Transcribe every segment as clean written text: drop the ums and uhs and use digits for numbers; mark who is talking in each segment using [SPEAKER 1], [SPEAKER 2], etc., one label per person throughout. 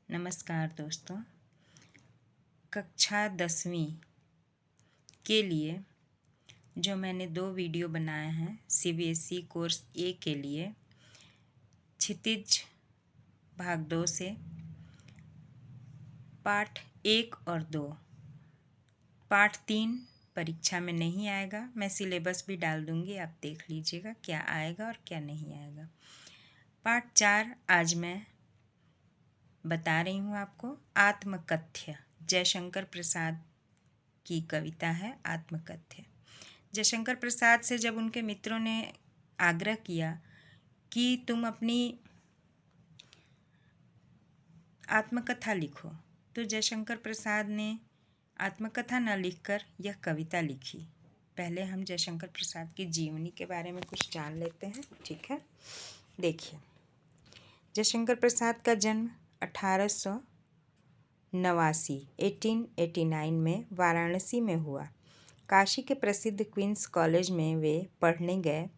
[SPEAKER 1] नमस्कार दोस्तों। कक्षा 10वीं के लिए जो मैंने 2 वीडियो बनाए हैं सीबीएसई कोर्स ए के लिए, क्षितिज भाग 2 से पाठ 1 और 2। पाठ 3 परीक्षा में नहीं आएगा, मैं सिलेबस भी डाल दूंगी, आप देख लीजिएगा क्या आएगा और क्या नहीं आएगा। पाठ 4 आज मैं बता रही हूँ आपको। आत्मकथ्य, जयशंकर प्रसाद की कविता है आत्मकथ्य। जयशंकर प्रसाद से जब उनके मित्रों ने आग्रह किया कि तुम अपनी आत्मकथा लिखो, तो जयशंकर प्रसाद ने आत्मकथा न लिखकर यह कविता लिखी। पहले हम जयशंकर प्रसाद की जीवनी के बारे में कुछ जान लेते हैं, ठीक है। देखिए, जयशंकर प्रसाद का जन्म 1889 में वाराणसी में हुआ। काशी के प्रसिद्ध क्वींस कॉलेज में वे पढ़ने गए,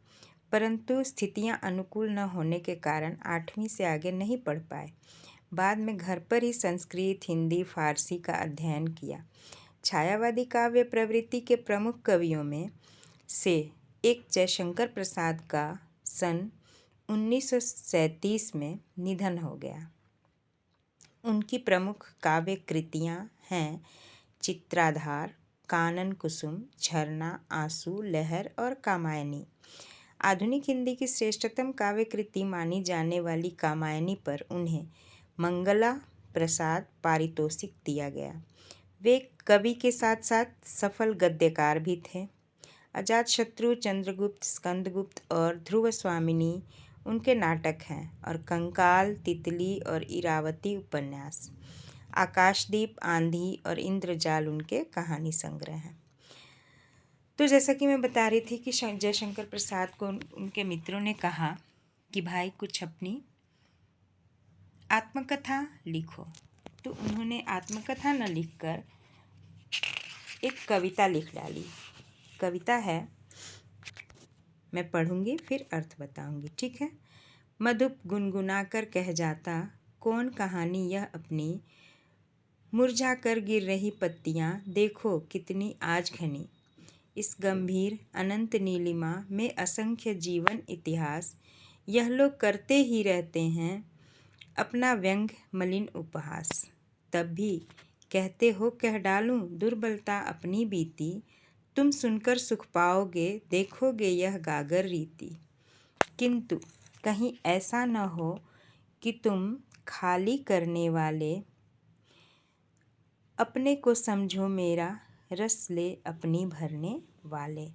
[SPEAKER 1] परंतु स्थितियां अनुकूल न होने के कारण 8वीं से आगे नहीं पढ़ पाए। बाद में घर पर ही संस्कृत, हिंदी, फारसी का अध्ययन किया। छायावादी काव्य प्रवृत्ति के प्रमुख कवियों में से एक जयशंकर प्रसाद का सन 1937 में निधन हो गया। उनकी प्रमुख काव्य कृतियाँ हैं चित्राधार, कानन कुसुम, झरना, आंसू, लहर और कामायनी। आधुनिक हिंदी की श्रेष्ठतम काव्य कृति मानी जाने वाली कामायनी पर उन्हें मंगला प्रसाद पारितोषिक दिया गया। वे कवि के साथ साथ सफल गद्यकार भी थे। अजातशत्रु, चंद्रगुप्त, स्कंदगुप्त और ध्रुव स्वामिनी उनके नाटक हैं और कंकाल, तितली और इरावती उपन्यास। आकाशदीप, आंधी और इंद्रजाल उनके कहानी संग्रह हैं। तो जैसा कि मैं बता रही थी कि जयशंकर प्रसाद को उनके मित्रों ने कहा कि भाई कुछ अपनी आत्मकथा लिखो, तो उन्होंने आत्मकथा न लिखकर एक कविता लिख डाली। कविता है, मैं पढ़ूंगी फिर अर्थ बताऊंगी, ठीक है। मधुप गुनगुना कर कह जाता कौन कहानी यह अपनी, मुरझा कर गिर रही पत्तियां देखो कितनी आज घनी। इस गंभीर अनंत नीलिमा में असंख्य जीवन इतिहास, यह लोग करते ही रहते हैं अपना व्यंग मलिन उपहास। तब भी कहते हो कह डालूं दुर्बलता अपनी बीती, तुम सुनकर सुख पाओगे देखोगे यह गागर रीति। किंतु कहीं ऐसा न हो कि तुम खाली करने वाले, अपने को समझो मेरा रस ले अपनी भरने वाले।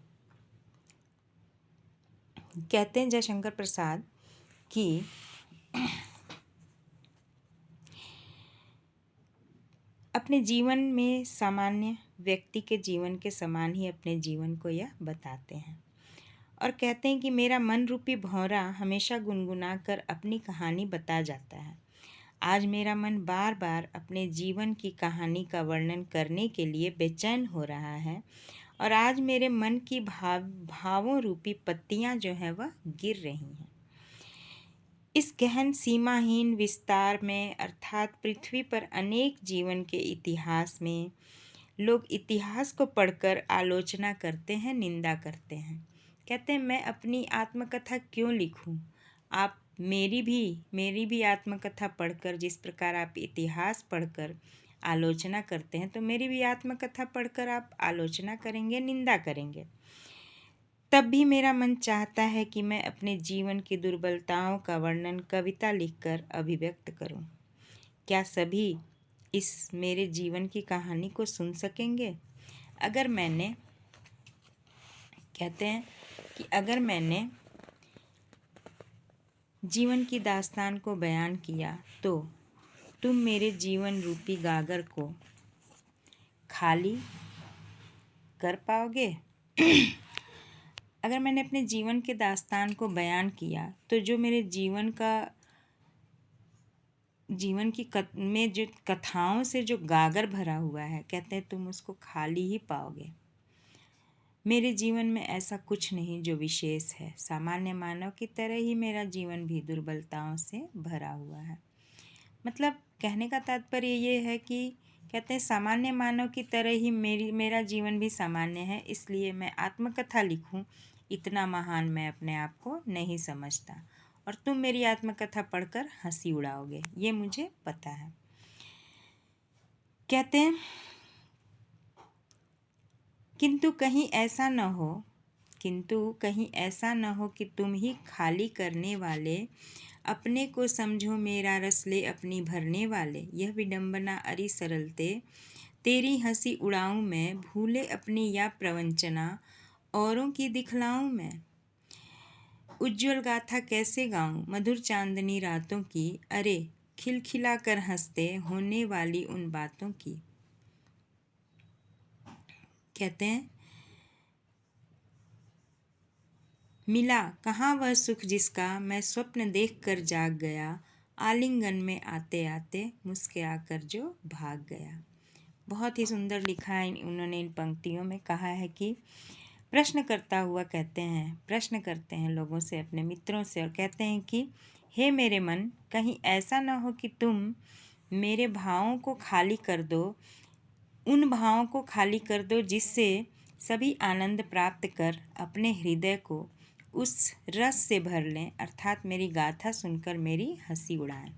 [SPEAKER 1] कहते हैं जयशंकर प्रसाद कि अपने जीवन में सामान्य व्यक्ति के जीवन के समान ही अपने जीवन को यह बताते हैं और कहते हैं कि मेरा मन रूपी भौरा हमेशा गुनगुना कर अपनी कहानी बता जाता है। आज मेरा मन बार बार अपने जीवन की कहानी का वर्णन करने के लिए बेचैन हो रहा है और आज मेरे मन की भावों रूपी पत्तियां जो हैं वह गिर रही हैं। इस गहन सीमाहीन विस्तार में अर्थात पृथ्वी पर अनेक जीवन के इतिहास में लोग इतिहास को पढ़कर आलोचना करते हैं, निंदा करते हैं। कहते हैं मैं अपनी आत्मकथा क्यों लिखूं? आप मेरी भी आत्मकथा पढ़कर, जिस प्रकार आप इतिहास पढ़कर आलोचना करते हैं, तो मेरी भी आत्मकथा पढ़कर आप आलोचना करेंगे, निंदा करेंगे। तब भी मेरा मन चाहता है कि मैं अपने जीवन की दुर्बलताओं का वर्णन कविता लिखकर अभिव्यक्त करूं। क्या सभी इस मेरे जीवन की कहानी को सुन सकेंगे? कहते हैं कि अगर मैंने जीवन की दास्तान को बयान किया तो तुम मेरे जीवन रूपी गागर को खाली कर पाओगे। अगर मैंने अपने जीवन के दास्तान को बयान किया तो जो मेरे जीवन में जो कथाओं से जो गागर भरा हुआ है, कहते हैं तुम उसको खाली ही पाओगे। मेरे जीवन में ऐसा कुछ नहीं जो विशेष है, सामान्य मानव की तरह ही मेरा जीवन भी दुर्बलताओं से भरा हुआ है। मतलब कहने का तात्पर्य ये है कि कहते हैं सामान्य मानव की तरह ही मेरा जीवन भी सामान्य है, इसलिए मैं आत्मकथा लिखूं, इतना महान मैं अपने आप को नहीं समझता और तुम मेरी आत्मकथा पढ़कर हंसी उड़ाओगे, ये मुझे पता है। कहते हैं किंतु कहीं ऐसा न हो कि तुम ही खाली करने वाले, अपने को समझो मेरा रस ले अपनी भरने वाले। यह विडंबना अरि सरलते, तेरी हंसी उड़ाऊं मैं, भूले अपनी या प्रवंचना, औरों की दिखलाऊं मैं। उज्ज्वल गाथा कैसे गाऊं मधुर चांदनी रातों की, अरे खिलखिला कर हंसते होने वाली उन बातों की। कहते हैं मिला कहाँ वह सुख जिसका मैं स्वप्न देख कर जाग गया, आलिंगन में आते आते मुस्कुरा कर जो भाग गया। बहुत ही सुंदर लिखा है उन्होंने इन पंक्तियों में। कहा है कि प्रश्न करते हैं लोगों से, अपने मित्रों से, और कहते हैं कि हे मेरे मन, कहीं ऐसा ना हो कि तुम मेरे भावों को खाली कर दो, उन भावों को खाली कर दो जिससे सभी आनंद प्राप्त कर अपने हृदय को उस रस से भर लें, अर्थात मेरी गाथा सुनकर मेरी हंसी उड़ाएं।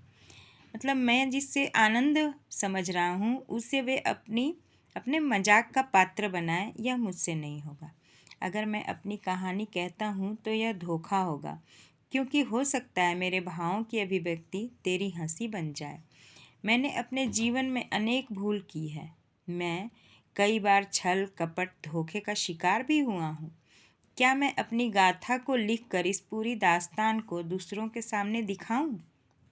[SPEAKER 1] मतलब मैं जिससे आनंद समझ रहा हूँ उसे वे अपने मजाक का पात्र बनाएं, यह मुझसे नहीं होगा। अगर मैं अपनी कहानी कहता हूँ तो यह धोखा होगा, क्योंकि हो सकता है मेरे भावों की अभिव्यक्ति तेरी हंसी बन जाए। मैंने अपने जीवन में अनेक भूल की है, मैं कई बार छल कपट धोखे का शिकार भी हुआ हूँ। क्या मैं अपनी गाथा को लिखकर इस पूरी दास्तान को दूसरों के सामने दिखाऊं?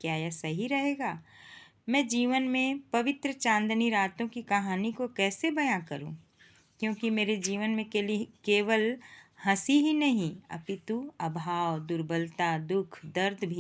[SPEAKER 1] क्या यह सही रहेगा? मैं जीवन में पवित्र चांदनी रातों की कहानी को कैसे बयां करूं? क्योंकि मेरे जीवन में केवल हंसी ही नहीं, अपितु अभाव, दुर्बलता, दुख, दर्द भी